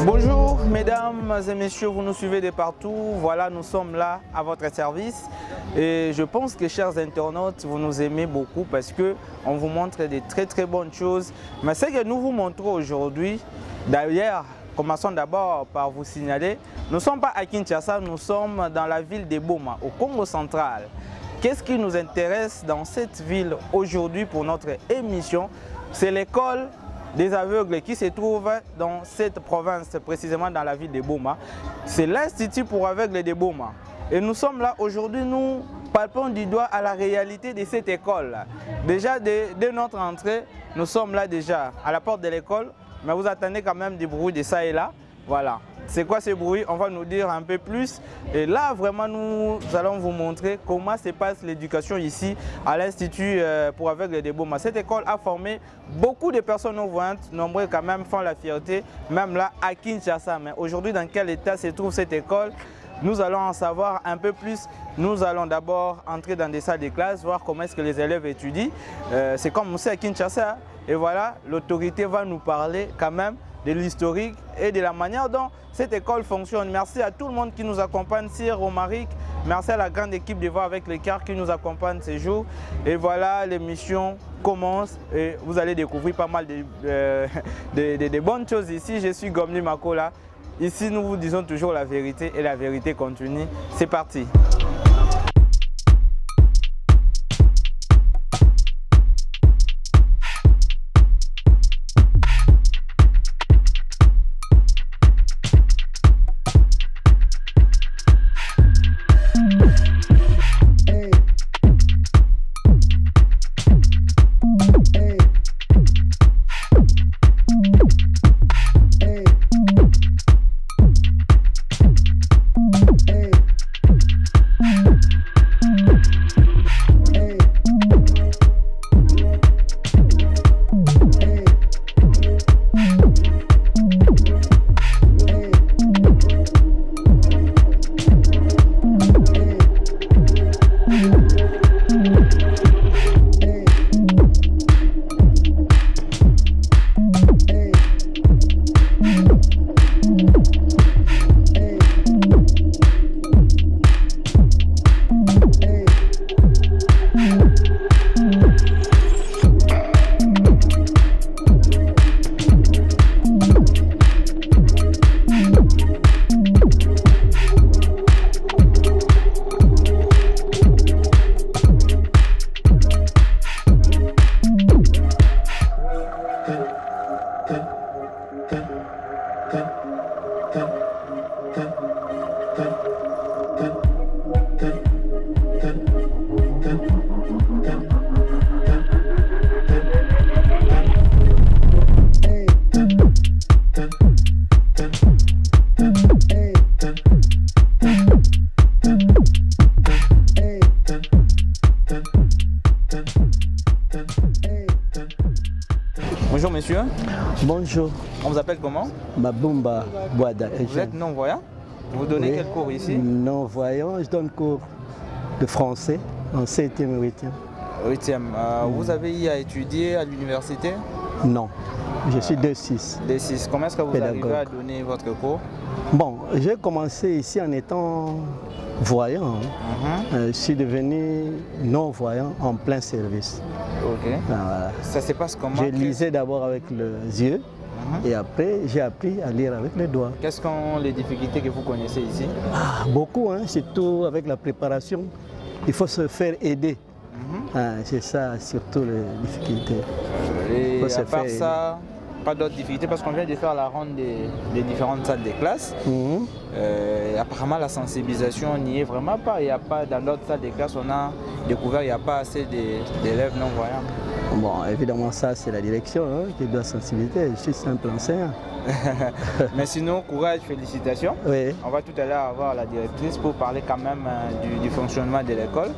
Bonjour mesdames et messieurs, vous nous suivez de partout. Voilà, nous sommes là à votre service. Et je pense que chers internautes, vous nous aimez beaucoup parce qu'on vous montre des très bonnes choses. Mais ce que nous vous montrons aujourd'hui, d'ailleurs, commençons d'abord par vous signaler, nous ne sommes pas à Kinshasa, nous sommes dans la ville de Boma, au Congo central. Qu'est-ce qui nous intéresse dans cette ville aujourd'hui pour notre émission? C'est l'école des aveugles qui se trouve dans cette province, précisément dans la ville de Boma. C'est l'Institut pour aveugles de Boma. Et nous sommes là aujourd'hui, nous palpons du doigt à la réalité de cette école. Déjà, dès notre entrée, nous sommes là déjà à la porte de l'école, mais vous attendez quand même des bruits de ça et là. Voilà. C'est quoi ce bruit? On va nous dire un peu plus. Et là, vraiment, nous allons vous montrer comment se passe l'éducation ici à l'Institut pour aveugles de Boma. Cette école a formé beaucoup de personnes non-voyantes. Nombreux quand même font la fierté, même là à Kinshasa. Mais aujourd'hui, dans quel état se trouve cette école? Nous allons en savoir un peu plus. Nous allons d'abord entrer dans des salles de classe, voir comment est-ce que les élèves étudient. C'est comme on sait à Kinshasa. Et voilà, l'autorité va nous parler quand même de l'historique et de la manière dont cette école fonctionne. Merci à tout le monde qui nous accompagne, Sir Romaric. Merci à la grande équipe de Voix avec les cœurs qui nous accompagne ces jours. Et voilà, l'émission commence et vous allez découvrir pas mal de bonnes choses ici. Je suis Gomni Makola. Ici, nous vous disons toujours la vérité et la vérité continue. C'est parti. Bonjour monsieur. Bonjour. On vous appelle comment? Mabumba Boada. Vous êtes non-voyant? Vous donnez quel cours ici? Non-voyant, je donne cours de français en 7e et 8e. 8e. Vous avez eu à étudier à l'université? Non, je suis 2-6. 2-6. Comment est-ce que vous arrivez à donner votre cours? Bon, j'ai commencé ici en étant voyant. Je suis devenu non-voyant en plein service. Ok. Voilà. Ça se passe comment? Je lisais d'abord avec les yeux et après j'ai appris à lire avec les doigts. Quelles sont les difficultés que vous connaissez ici? Beaucoup, hein, surtout avec la préparation. Il faut se faire aider. C'est ça surtout les difficultés. Et à part ça, pas d'autres difficultés parce qu'on vient de faire la ronde des différentes salles de classe. Apparemment la sensibilisation n'y est vraiment pas. Il n'y a pas dans d'autres salles de classe, on a découvert qu'il n'y a pas assez d'élèves non-voyants. Bon, évidemment ça c'est la direction qui doit sensibiliser. Je suis simple enseignant. Mais sinon, courage, félicitations. Oui. On va tout à l'heure avoir la directrice pour parler quand même du fonctionnement de l'école.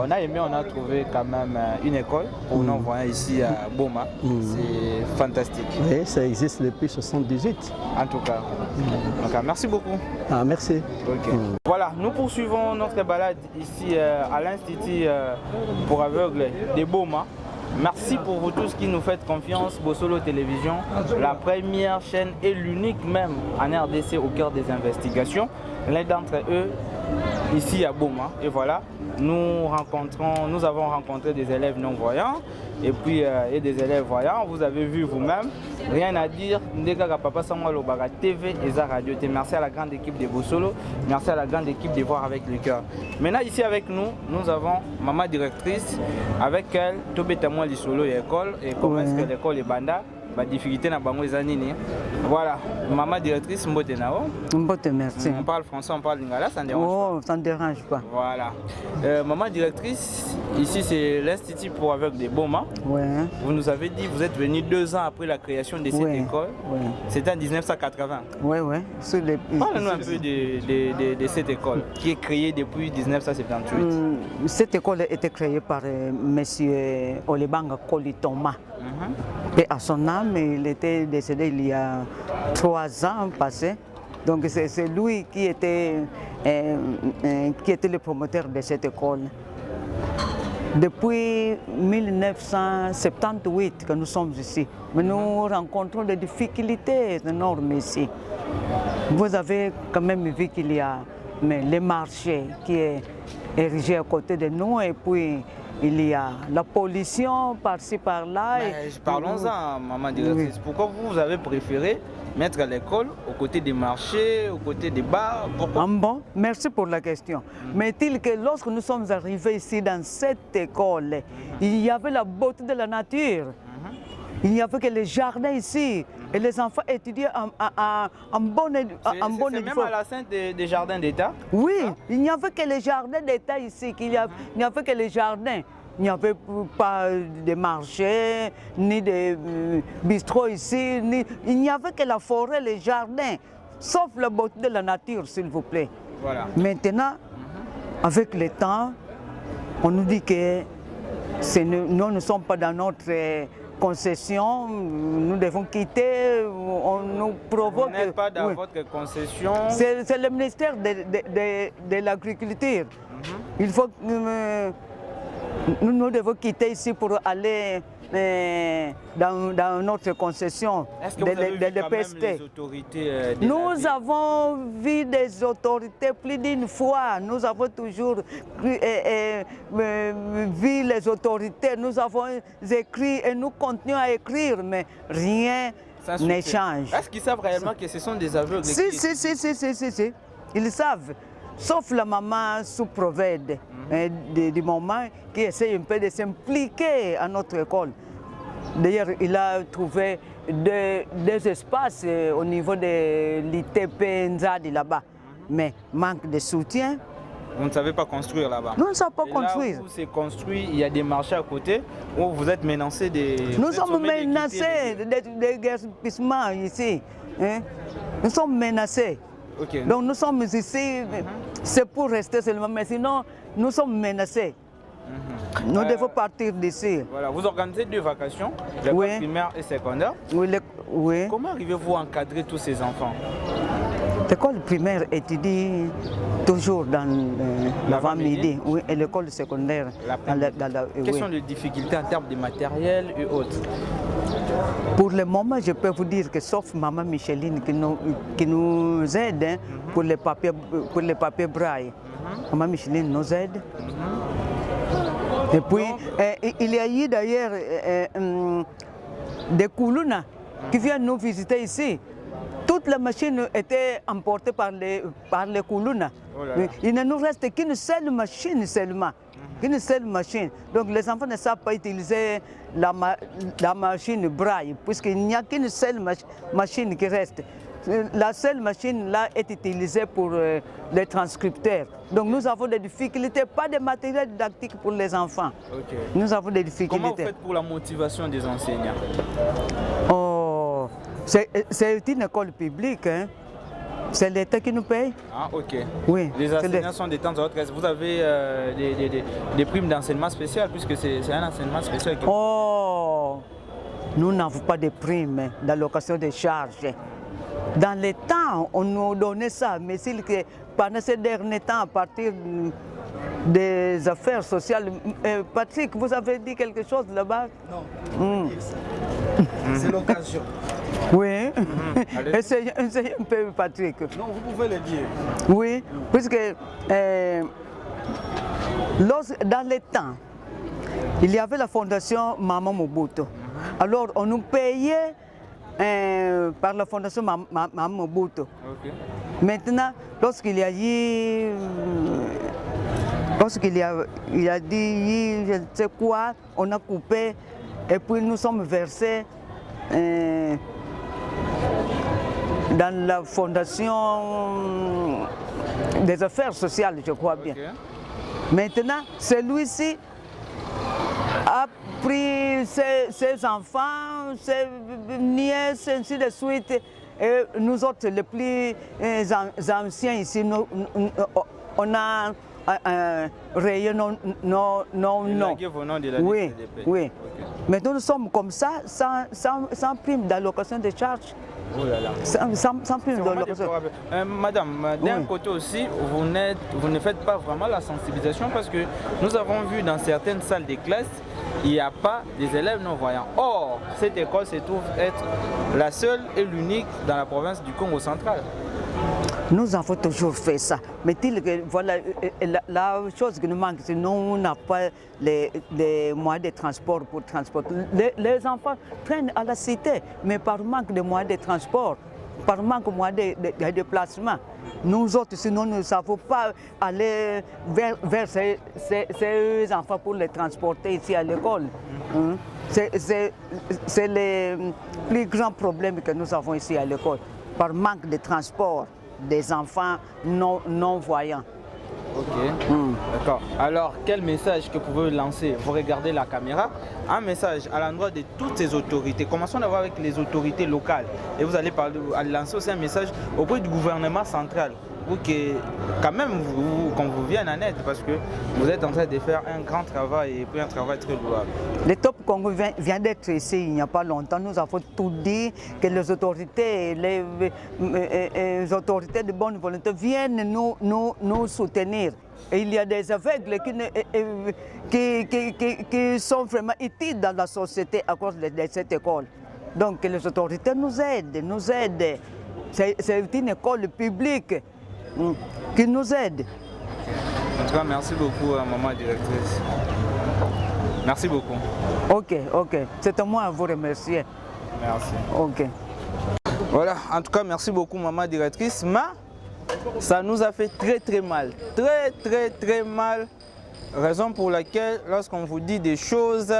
On a aimé, on a trouvé quand même une école pour non-voyants ici à Boma. C'est fantastique. Oui, ça existe depuis 1978. En tout cas. Donc, merci beaucoup. Ah, merci. Okay. Voilà, nous poursuivons notre balade ici à l'Institut pour aveugles de Boma. Merci pour vous tous qui nous faites confiance. Bossolo Télévision, la première chaîne et l'unique même en RDC au cœur des investigations. L'un d'entre eux ici à Boma. Et voilà, nous avons rencontré des élèves non-voyants et puis et des élèves voyants. Vous avez vu vous-même. Rien à dire. Papa Samuel Obaga TV et Za Radio. Merci à la grande équipe de Bossolo. Merci à la grande équipe de Voir avec le cœur. Maintenant, ici avec nous, nous avons maman directrice. Avec elle, Tobé Tamoua Lisolo et école. Et comment est-ce que l'école est banda? Difficulté na bango ezanini. Voilà, maman directrice Mbote Nao. Mbote, merci. On parle français, on parle lingala, ça ne dérange pas. Oh, ça ne dérange pas. Voilà. Maman directrice, ici c'est l'Institut pour aveugles de Boma. Ouais. Vous nous avez dit, vous êtes venu 2 ans après la création de cette école. Ouais. C'était en 1980. Oui, oui. Parlez-nous un peu de cette école qui est créée depuis 1978. Cette école a été créée par M. Olebanga Kolitoma. Et à son âme, il était décédé il y a 3 ans passés. Donc c'est lui qui était le promoteur de cette école. Depuis 1978 que nous sommes ici, mais nous rencontrons des difficultés énormes ici. Vous avez quand même vu qu'il y a le marché qui est érigé à côté de nous et puis il y a la pollution par-ci par-là. Parlons-en, maman directrice. Oui. Pourquoi vous avez préféré mettre l'école aux côtés des marchés, aux côtés des bars? Pourquoi? Bon, merci pour la question. Mais est-il que lorsque nous sommes arrivés ici dans cette école, il y avait la beauté de la nature. Il n'y avait que les jardins ici et les enfants étudiaient en bonne éducation. C'est même à la scène des jardins d'État? Oui, il n'y avait que les jardins d'État ici. Il n'y avait que les jardins. Il n'y avait pas de marché, ni de bistrots ici. Il n'y avait que la forêt, les jardins, sauf la beauté de la nature, s'il vous plaît. Voilà. Maintenant, avec le temps, on nous dit que nous ne sommes pas dans notre concession, nous devons quitter, on nous provoque... Vous n'êtes pas dans votre concession? C'est le ministère de l'Agriculture. Il faut que nous devons quitter ici pour aller dans notre concession. Est-ce que vous avez vu quand même les autorités Nous avons vu des autorités plus d'une fois. Nous avons toujours vu les autorités. Nous avons écrit et nous continuons à écrire, mais rien n'échange. Est-ce qu'ils savent réellement que ce sont des aveugles? Si. Ils savent. Sauf la maman sous-provède du moment qui essaie un peu de s'impliquer à notre école. D'ailleurs, il a trouvé des espaces au niveau de l'ITP Nzadi là-bas. Mais manque de soutien. Vous ne savez pas construire là-bas? Nous ne savons pas construire. Là où c'est construit, il y a des marchés à côté où vous êtes menacés de... Nous sommes menacés de guerpissement ici. Nous sommes menacés. Okay. Donc nous sommes ici, c'est pour rester seulement, mais sinon nous sommes menacés. Nous devons partir d'ici. Voilà, vous organisez 2 vacations, l'école primaire et secondaire. Oui. Comment arrivez-vous à encadrer tous ces enfants? L'école primaire étudie toujours dans l'avant-midi, et l'école secondaire. Quelles sont les difficultés en termes de matériel et autres? Pour le moment, je peux vous dire que sauf maman Micheline qui nous aide pour les papiers braille. Maman Micheline nous aide. Et puis, il y a eu d'ailleurs des Koulouna qui viennent nous visiter ici. Toutes les machines étaient emportées par les Koulouna. Il ne nous reste qu'une seule machine seulement. Une seule machine. Donc les enfants ne savent pas utiliser la machine braille, puisqu'il n'y a qu'une seule machine qui reste. La seule machine là est utilisée pour les transcripteurs. Donc nous avons des difficultés, pas de matériel didactique pour les enfants. Okay. Nous avons des difficultés. Comment vous faites pour la motivation des enseignants? Oh, C'est une école publique, hein. C'est l'État qui nous paye. Ah, ok. Oui. Les enseignants sont des temps de retraite. Vous avez des primes d'enseignement spécial, puisque c'est un enseignement spécial. Oh, nous n'avons pas de primes d'allocation de charges. Dans les temps, on nous donnait ça, mais pendant ces derniers temps, à partir des affaires sociales, Patrick, vous avez dit quelque chose là-bas? Non. C'est l'occasion. Oui. Essayez un peu, Patrick. Non, vous pouvez le dire. Oui, puisque dans les temps, il y avait la fondation Maman Mobutu. Alors, on nous payait par la fondation Maman Mobutu. Okay. Maintenant, lorsqu'il y a eu, il a dit, je ne sais quoi, on a coupé et puis nous sommes versés dans la fondation des affaires sociales, je crois bien. Okay. Maintenant, celui-ci a pris ses enfants, ses nièces, ainsi de suite. Et nous autres, les plus anciens ici, on a rayé nos noms. Oui, oui. Okay. Maintenant, nous sommes comme ça, sans prime d'allocation de charges. Oh là là. Sans prime d'allocation. Madame, d'un côté aussi, vous ne faites pas vraiment la sensibilisation parce que nous avons vu dans certaines salles de classe, il n'y a pas des élèves non-voyants. Or, cette école se trouve être la seule et l'unique dans la province du Congo central. Nous avons toujours fait ça. Mais voilà, la chose qui nous manque, c'est que nous n'avons pas les moyens de transport pour transporter. Les enfants prennent à la cité, mais par manque de moyens de transport, par manque de moyens de déplacement. Nous autres, sinon, nous ne savons pas aller vers ces enfants pour les transporter ici à l'école. C'est le plus grand problème que nous avons ici à l'école, par manque de transport des enfants non-voyants. Ok, d'accord. Alors, quel message que vous pouvez lancer? Vous regardez la caméra, un message à l'endroit de toutes ces autorités. Commençons d'abord avec les autorités locales. Et vous allez lancer aussi un message auprès du gouvernement central. Pour que, quand même, qu'on vous vienne en aide, parce que vous êtes en train de faire un grand travail et puis un travail très louable. Le Top Congo vient d'être ici il n'y a pas longtemps. Nous avons tout dit que les autorités de bonne volonté viennent nous soutenir. Et il y a des aveugles qui sont vraiment utiles dans la société à cause de cette école. Donc les autorités nous aident. C'est une école publique qui nous aide. En tout cas, merci beaucoup, maman directrice. Merci beaucoup. Ok. C'est à moi à vous remercier. Merci. Ok. Voilà, en tout cas, merci beaucoup, maman directrice. Mais ça nous a fait très mal. Très mal. Raison pour laquelle, lorsqu'on vous dit des choses,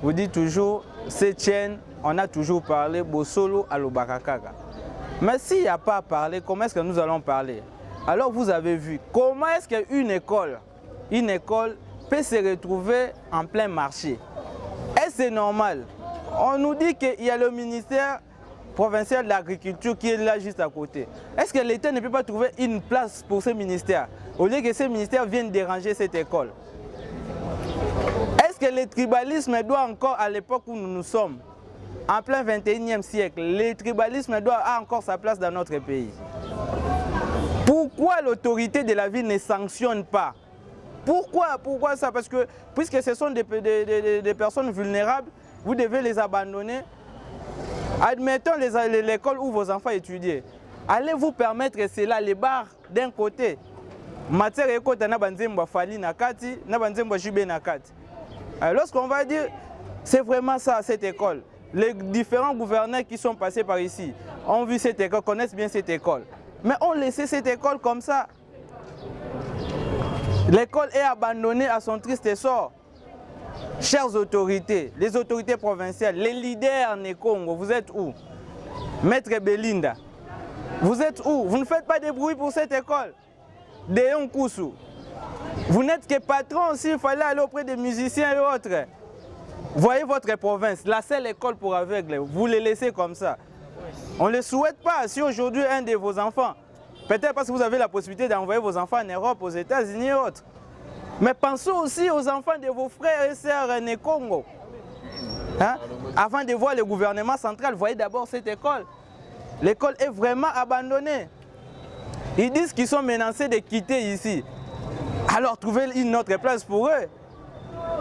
vous dites toujours, cette chaîne, on a toujours parlé Bosolo à l'Obakakaga. Mais s'il n'y a pas à parler, comment est-ce que nous allons parler? Alors vous avez vu, comment est-ce qu'une école peut se retrouver en plein marché? Est-ce que c'est normal? On nous dit qu'il y a le ministère provincial de l'agriculture qui est là juste à côté. Est-ce que l'État ne peut pas trouver une place pour ce ministère, au lieu que ce ministère vienne déranger cette école? Est-ce que le tribalisme doit encore, à l'époque où nous sommes, en plein 21e siècle, le tribalisme a encore sa place dans notre pays? Pourquoi l'autorité de la ville ne sanctionne pas? Pourquoi ça? Parce que puisque ce sont des personnes vulnérables, vous devez les abandonner. Admettons l'école où vos enfants étudient. Allez-vous permettre cela, les bars d'un côté? Matière écoute na banzembo fali nakati, na banzembo jube nakati. Lorsqu'on va dire, c'est vraiment ça cette école. Les différents gouverneurs qui sont passés par ici ont vu cette école, connaissent bien cette école. Mais on laissait cette école comme ça. L'école est abandonnée à son triste sort. Chères autorités, les autorités provinciales, les leaders né Congo, vous êtes où? Maître Belinda, vous êtes où? Vous ne faites pas de bruit pour cette école. Déon Koussou, vous n'êtes que patron aussi, il fallait aller auprès des musiciens et autres. Voyez votre province, la seule école pour aveugles, vous les laissez comme ça. On ne le souhaite pas. Si aujourd'hui un de vos enfants, peut-être parce que vous avez la possibilité d'envoyer vos enfants en Europe, aux États-Unis et autres, mais pensez aussi aux enfants de vos frères et sœurs nés Congo. Hein? Avant de voir le gouvernement central, voyez d'abord cette école. L'école est vraiment abandonnée. Ils disent qu'ils sont menacés de quitter ici. Alors trouvez une autre place pour eux.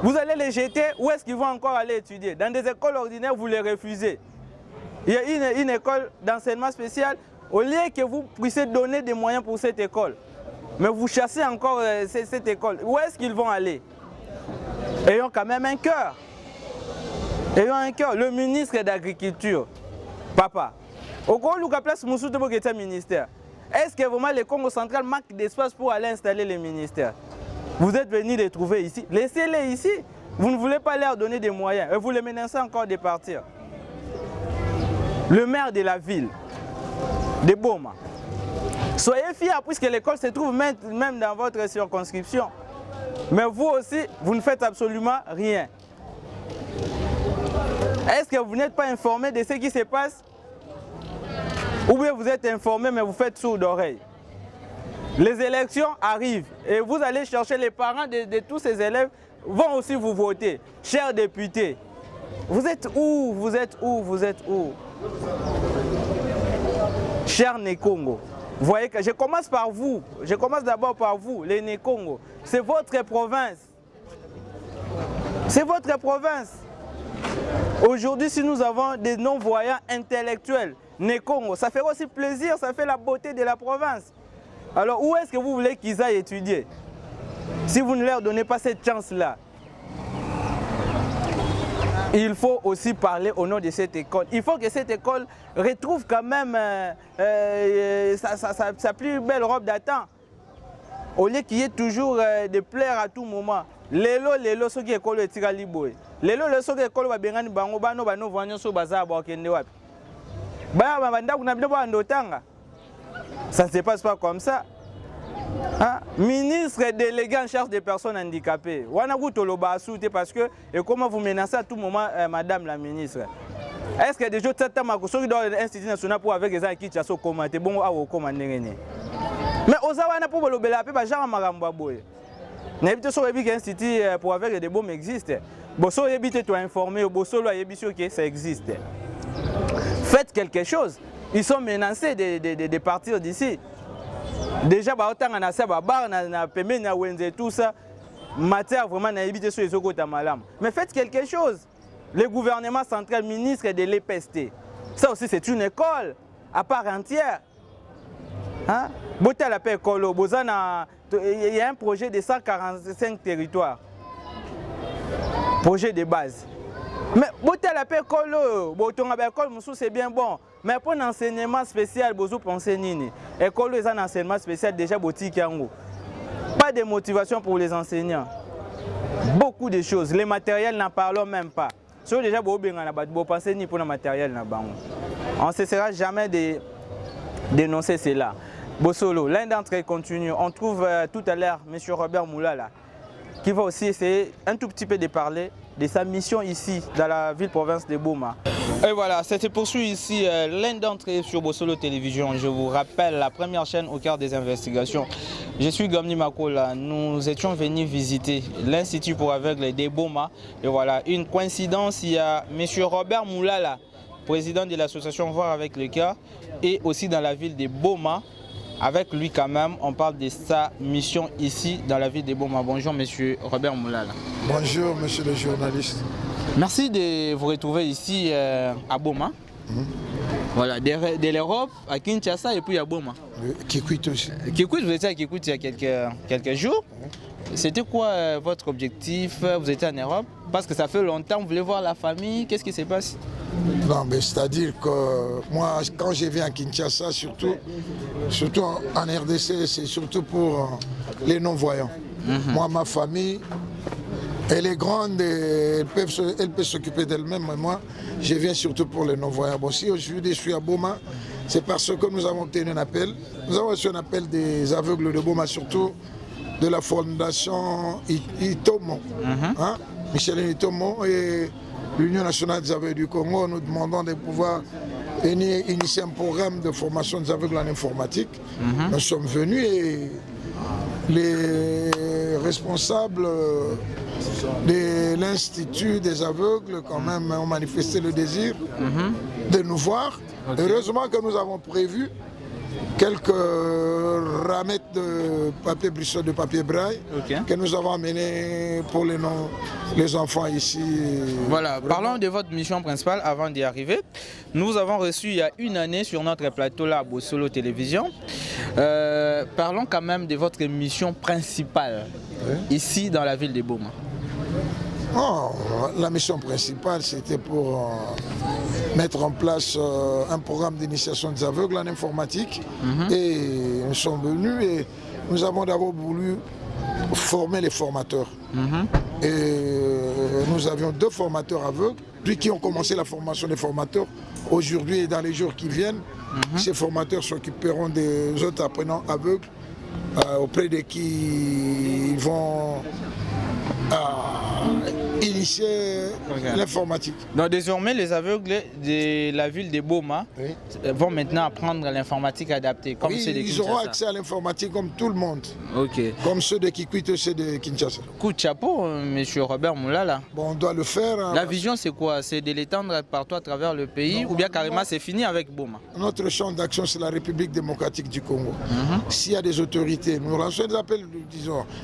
Vous allez les jeter, où est-ce qu'ils vont encore aller étudier? Dans des écoles ordinaires, vous les refusez. Il y a une école d'enseignement spécial, au lieu que vous puissiez donner des moyens pour cette école. Mais vous chassez encore cette école. Où est-ce qu'ils vont aller? Ayons quand même un cœur. Ayons un cœur. Le ministre d'Agriculture, papa, au Koluka place Moussouto Boketa ministère. Est-ce que vraiment le Congo central manque d'espace pour aller installer les ministères? Vous êtes venus les trouver ici. Laissez-les ici. Vous ne voulez pas leur donner des moyens. Et vous les menacez encore de partir. Le maire de la ville, de Boma, soyez fiers puisque l'école se trouve même dans votre circonscription. Mais vous aussi, vous ne faites absolument rien. Est-ce que vous n'êtes pas informé de ce qui se passe? Ou bien vous êtes informé mais vous faites sourd d'oreille? Les élections arrivent et vous allez chercher les parents de tous ces élèves vont aussi vous voter. Chers députés, vous êtes où? Vous êtes où? Vous êtes où? Chers Né-Congo, vous voyez que je commence par vous. Je commence d'abord par vous, les Né-Congo. C'est votre province. C'est votre province. Aujourd'hui, si nous avons des non-voyants intellectuels, Né-Congo, ça fait aussi plaisir, ça fait la beauté de la province. Alors où est-ce que vous voulez qu'ils aillent étudier? Si vous ne leur donnez pas cette chance-là, il faut aussi parler au nom de cette école. Il faut que cette école retrouve quand même sa plus belle robe d'attente. Au lieu qu'il y ait toujours de plaire à tout moment. Lelo, ce qui est école est tirali boy. Lelo, ce qui est école va bien bango bano bano voyons sur bazar bakende wapi. Ba banda kuna bino ba ndotanga. Ça ne se passe pas comme ça. Hein? Ministre délégué en charge des personnes handicapées. Parce que, et comment vous menacez à tout moment, madame la ministre? Est-ce que des gens qui dans l'Institut national pour avec les gens qui sont commentés, bon, à commander? Mais aux Awana pour le Belape, Jean Marambaboy. N'habitez pas que l'Institut pour avec des bombes existe. Bosso habite toi informé, Bosso habite que ça existe. Faites quelque chose. Ils sont menacés de partir d'ici. Déjà, tout ça, matière vraiment n'habite sur les autres malam. Mais faites quelque chose. Le gouvernement central, ministre de l'EPST, ça aussi c'est une école à part entière. Hein? Il y a un projet de 145 territoires. Projet de base. Mais c'est bien bon. Mais pour un enseignement spécial, vous pensez nini? École est un enseignement spécial déjà boutique. Pas de motivation pour les enseignants. Beaucoup de choses. Les matériels n'en parlons même pas. Si déjà vous pensez ni pour le matériel, on ne cessera jamais de dénoncer cela. Bossolo, l'un d'entre eux continue. On trouve tout à l'heure M. Robert Moulala qui va aussi essayer un tout petit peu de parler de sa mission ici dans la ville-province de Boma. Et voilà, ça se poursuit ici l'un d'entre eux sur Bossolo Télévision. Je vous rappelle, la première chaîne au cœur des investigations. Je suis Gamni Makola. Nous étions venus visiter l'Institut pour aveugles de Boma. Et voilà, une coïncidence, il y a M. Robert Moulala, président de l'association Voir avec le cœur, et aussi dans la ville de Boma. Avec lui quand même, on parle de sa mission ici dans la ville de Boma. Bonjour monsieur Robert Moulala. Bonjour monsieur le journaliste. Merci de vous retrouver ici à Boma. Voilà, de l'Europe à Kinshasa et puis à Boma. Kikwit aussi. Kikwit, vous étiez à Kikwit il y a quelques jours. C'était quoi votre objectif? Vous étiez en Europe parce que ça fait longtemps, vous voulez voir la famille. Qu'est-ce qui se passe? Non, mais c'est-à-dire que moi, quand je viens à Kinshasa, surtout en RDC, c'est surtout pour les non-voyants. Moi, ma famille, elle est grande et elle peut s'occuper d'elle-même, mais moi, je viens surtout pour les non-voyants. Bon, si aujourd'hui je suis à Boma, c'est parce que nous avons obtenu un appel. Nous avons reçu un appel des aveugles de Boma, surtout de la fondation Itomo, Michel Itomo et l'Union nationale des aveugles du Congo, nous demandons de pouvoir initié un programme de formation des aveugles en informatique. Nous sommes venus et les responsables de l'Institut des aveugles quand même ont manifesté le désir de nous voir. Heureusement que nous avons prévu quelques ramettes de papier Bristol, de papier braille que nous avons amené pour les enfants ici. Voilà, parlons de votre mission principale avant d'y arriver. Nous avons reçu il y a une année sur notre plateau là à Bossolo Télévision. Parlons quand même de votre mission principale ici dans la ville de Boma. Oh, la mission principale, c'était pour mettre en place un programme d'initiation des aveugles en informatique. Et nous sommes venus et nous avons d'abord voulu former les formateurs. Et nous avions 2 formateurs aveugles, puis qui ont commencé la formation des formateurs. Aujourd'hui et dans les jours qui viennent, ces formateurs s'occuperont des autres apprenants aveugles auprès de qui ils vont initier l'informatique. Donc désormais, les aveugles de la ville de Boma vont maintenant apprendre l'informatique adaptée, comme ceux de Kinshasa. Ils auront accès à l'informatique comme tout le monde, comme ceux de Kikwit et ceux de Kinshasa. Coup de chapeau, M. Robert Moulala. Bon, on doit le faire. La vision, c'est quoi? C'est de l'étendre partout à travers le pays, ou bien carrément c'est fini avec Boma? Notre champ d'action, c'est la République démocratique du Congo. S'il y a des autorités, nous lançons un appel,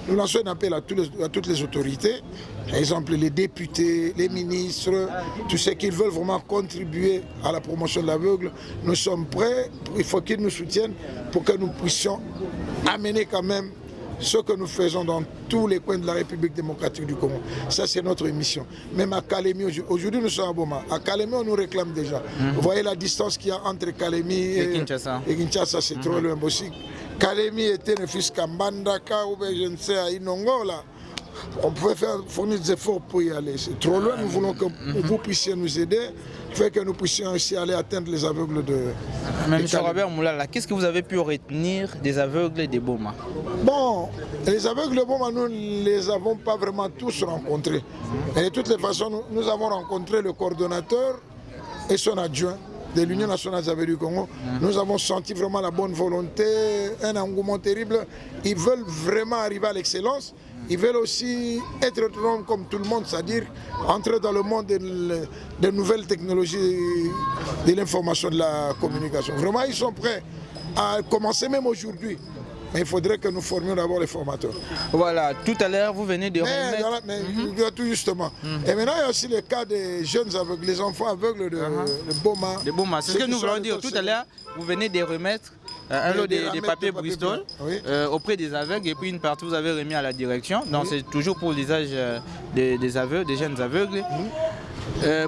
nous lançons un appel à toutes les autorités, par exemple les députés, les ministres, tous ceux qui veulent vraiment contribuer à la promotion de l'aveugle. Nous sommes prêts, il faut qu'ils nous soutiennent pour que nous puissions amener quand même ce que nous faisons dans tous les coins de la République démocratique du Congo. Ça, c'est notre mission. Même à Kalemi, aujourd'hui nous sommes à Boma. À Kalemi, on nous réclame déjà. Vous voyez la distance qu'il y a entre Kalemi et Kinshasa, c'est trop loin aussi. Kalemi était ne fût qu'à Mbandaka ou je ne sais, à Inongo, là. On pouvait fournir des efforts pour y aller. C'est trop loin, nous voulons que vous puissiez nous aider, fait que nous puissions aussi aller atteindre les aveugles de... Mais M. Robert Moulala, qu'est-ce que vous avez pu retenir des aveugles de Boma? Bon, les aveugles de Boma, nous ne les avons pas vraiment tous rencontrés. Et de toutes les façons, nous avons rencontré le coordonnateur et son adjoint de l'Union nationale des aveugles du Congo. Nous avons senti vraiment la bonne volonté, un engouement terrible. Ils veulent vraiment arriver à l'excellence. Ils veulent aussi être autonomes comme tout le monde, c'est-à-dire entrer dans le monde des nouvelles technologies de l'information, de la communication. Vraiment, ils sont prêts à commencer même aujourd'hui. Mais il faudrait que nous formions d'abord les formateurs. Voilà, tout à l'heure, vous venez de remettre... Tout justement. Et maintenant, il y a aussi le cas des jeunes aveugles, les enfants aveugles de Boma. De Boma, c'est ce que nous voulons dire. Tout à l'heure, vous venez de remettre un lot de papiers Bristol auprès des aveugles, et puis une partie vous avez remis à la direction. Donc c'est toujours pour l'usage des aveugles, des jeunes aveugles.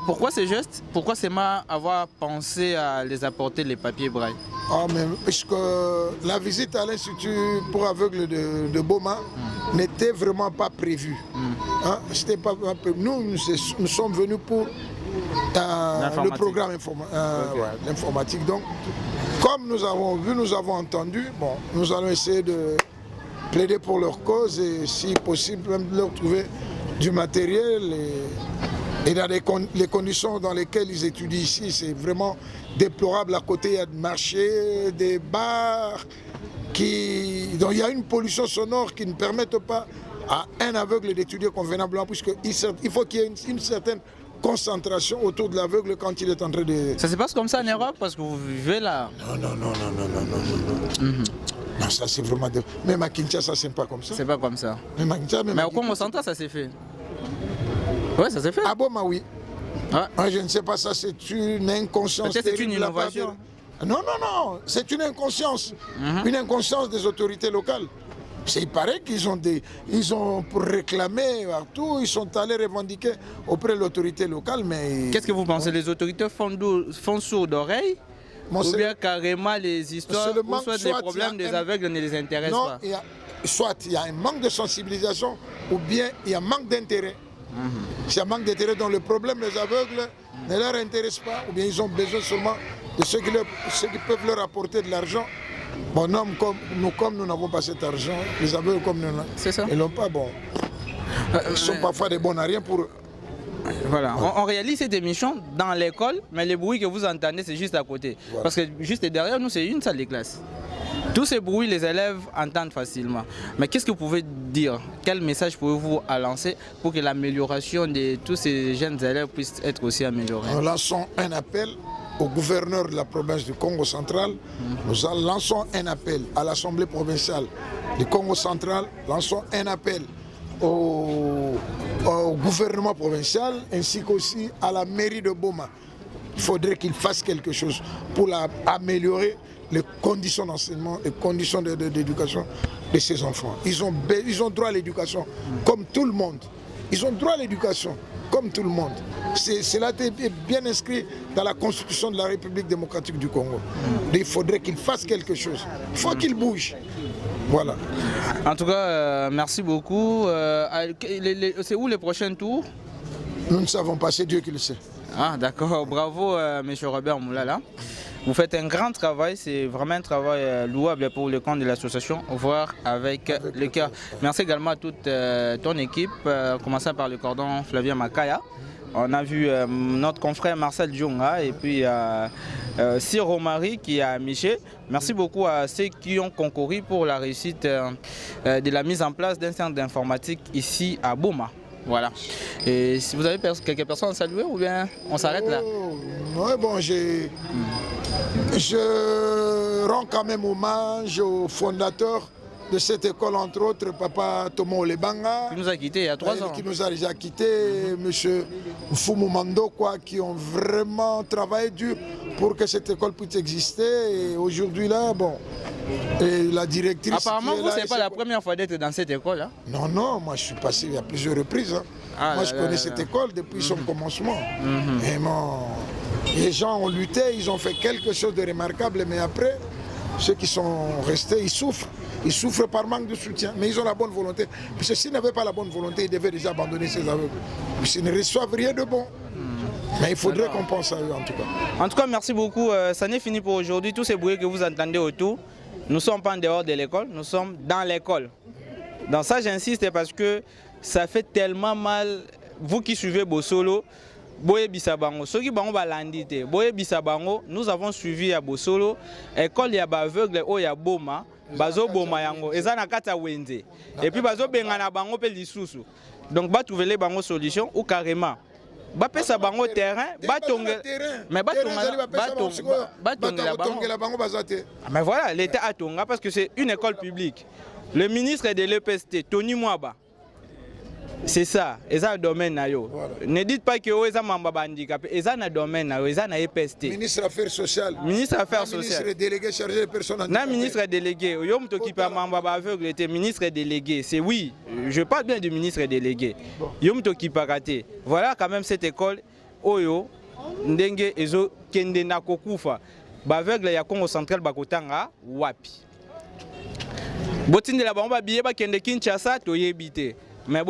Pourquoi ces gestes? Pourquoi c'est mal avoir pensé à les apporter les papiers braille? Mais puisque la visite à l'Institut pour aveugles de Boma n'était vraiment pas prévue. C'était pas prévu. Nous sommes venus pour le programme informatique. Donc, comme nous avons vu, nous avons entendu, bon, nous allons essayer de plaider pour leur cause et si possible même de leur trouver du matériel et dans les conditions dans lesquelles ils étudient ici, c'est vraiment déplorable. À côté, il y a des marchés, des bars, donc il y a une pollution sonore qui ne permet pas à un aveugle d'étudier convenablement, puisqu'il faut qu'il y ait une certaine concentration autour de l'aveugle quand il est en train de... Ça se passe comme ça en Europe parce que vous vivez là? Non, ça c'est vraiment... Même à Kinshasa, c'est pas comme ça. C'est pas comme ça. Même à Kinshasa, mais au Congo central, ça s'est fait. Oui, ça s'est fait. À Boma, oui. Moi, je ne sais pas, ça c'est une inconscience. Peut-être c'est une innovation. Non, c'est une inconscience. Une inconscience des autorités locales. Il paraît qu'ils ont pour réclamer partout, ils sont allés revendiquer auprès de l'autorité locale, mais... Qu'est-ce que vous pensez? Les autorités font sourd d'oreille? Ou bien carrément les histoires, ou soit les problèmes des aveugles ne les intéressent pas? Soit il y a un manque de sensibilisation, ou bien il y a un manque d'intérêt. S'il y a un manque d'intérêt dans le problème des aveugles ne leur intéresse pas, ou bien ils ont besoin seulement de ceux qui peuvent leur apporter de l'argent. Bon, comme nous n'avons pas cet argent, les aveugles comme nous, ils n'ont pas, bon. Ils sont parfois des bons à rien pour Voilà, on réalise cette émission dans l'école, mais le bruit que vous entendez, c'est juste à côté. Voilà. Parce que juste derrière nous, c'est une salle de classe. Tous ces bruits, les élèves entendent facilement. Mais qu'est-ce que vous pouvez dire? Quel message pouvez-vous lancer pour que l'amélioration de tous ces jeunes élèves puisse être aussi améliorée? Nous lançons un appel au gouverneur de la province du Congo central. Nous lançons un appel à l'Assemblée provinciale du Congo central. Lançons un appel au gouvernement provincial ainsi qu'aussi à la mairie de Boma. Il faudrait qu'ils fassent quelque chose pour améliorer les conditions d'enseignement, les conditions d'éducation de ces enfants. Ils ont droit à l'éducation comme tout le monde. Ils ont droit à l'éducation comme tout le monde. Cela est bien inscrit dans la Constitution de la République démocratique du Congo. Il faudrait qu'ils fassent quelque chose. Il faut qu'ils bougent. Voilà. En tout cas, merci beaucoup. C'est où les prochains tours? Nous ne savons pas, c'est Dieu qui le sait. Ah d'accord, bravo M. Robert Moulala. Vous faites un grand travail, c'est vraiment un travail louable pour le compte de l'association Voir avec le cœur. Merci également à toute ton équipe, commençant par le cordon Flavien Makaya. On a vu notre confrère Marcel Djonga et puis Sir Romary qui a Miché. Merci beaucoup à ceux qui ont concouru pour la réussite de la mise en place d'un centre d'informatique ici à Boma. Voilà. Et si vous avez quelques personnes à saluer ou bien on s'arrête là? Oui, bon, je rends quand même hommage au fondateur de cette école, entre autres, Papa Thomas Olebanga. Qui nous a quittés il y a 3 ans. Qui nous a déjà quittés, M. Mfumu Mando, qui ont vraiment travaillé dur pour que cette école puisse exister. Et aujourd'hui, là, bon, et la directrice... Apparemment, vous, ce n'est pas la première fois d'être dans cette école, hein? Non, non, moi, je suis passé à plusieurs reprises. Hein. Moi, je connais cette école depuis son commencement. Vraiment, les gens ont lutté, ils ont fait quelque chose de remarquable, mais après, ceux qui sont restés, ils souffrent. Ils souffrent par manque de soutien, mais ils ont la bonne volonté. Parce que s'ils n'avaient pas la bonne volonté, ils devaient déjà abandonner ces aveugles. Ils ne reçoivent rien de bon. Mais il faudrait qu'on pense à eux en tout cas. En tout cas, merci beaucoup. Ça n'est fini pour aujourd'hui. Tous ces bruits que vous entendez autour, nous ne sommes pas en dehors de l'école, nous sommes dans l'école. Dans ça, j'insiste parce que ça fait tellement mal. Vous qui suivez Bosolo, Boye Bisabango, ceux qui ont balandité, Boye Bisabango, nous avons suivi à Bosolo, école ya aveugle o ya Boma, bazo Boma yango, ezana kata wenze. Et puis bazo bengana bango pe lisusu. Donc ba trouver les bango solution ou carrément ba pesa bango terrain, ba tonga mais ba tonga bango. Mais voilà, l'État a tonga parce que c'est une école publique. Le ministre de l'EPST, Tony Mwaba. C'est ça, et ça le domaine. Voilà. Ne dites pas que vous êtes handicapé, et ça le domaine, et ça le EPST. Ministre des Affaires sociales. Ministre des Affaires sociales. Ministre délégué chargé des personnes handicapées. Non, ministre délégué. Ministre délégué. C'est oui, je parle bien du ministre délégué. Voilà quand même cette école. Oyo, Ndenge, Ezo, Kende Nakokufa. Baveugle ya Congo central bakotanga wapi. Botinde la bamba bieba Kende Kinshasa toyebite. Mais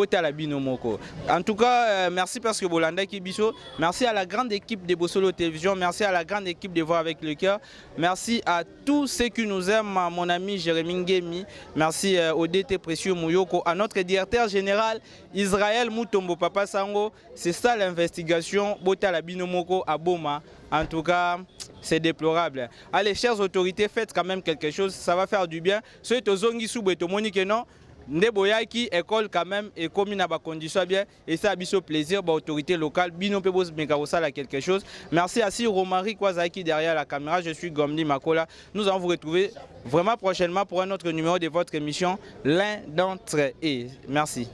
en tout cas, merci parce que Bolanda Kibiso. Merci à la grande équipe de Bosolo Télévision. Merci à la grande équipe de Voir avec le cœur. Merci à tous ceux qui nous aiment, à mon ami Jérémy Ngemi. Merci au DT Précieux Mouyoko, à notre directeur général Israël Moutombo Papa Sango. C'est ça l'investigation. Botala Binomoko à Boma. En tout cas, c'est déplorable. Allez, chères autorités, faites quand même quelque chose. Ça va faire du bien. Ceux qui sont Monique non. Ndeboyaki école quand même et comme il n'a pas condition bien et ça a biso plaisir bah autorité locale bino pe bos megaosa là quelque chose. Merci à Sir Romary Kwazaki derrière la caméra. Je suis Gomli Makola. Nous allons vous retrouver vraiment prochainement pour un autre numéro de votre émission l'un d'entre eux. Merci.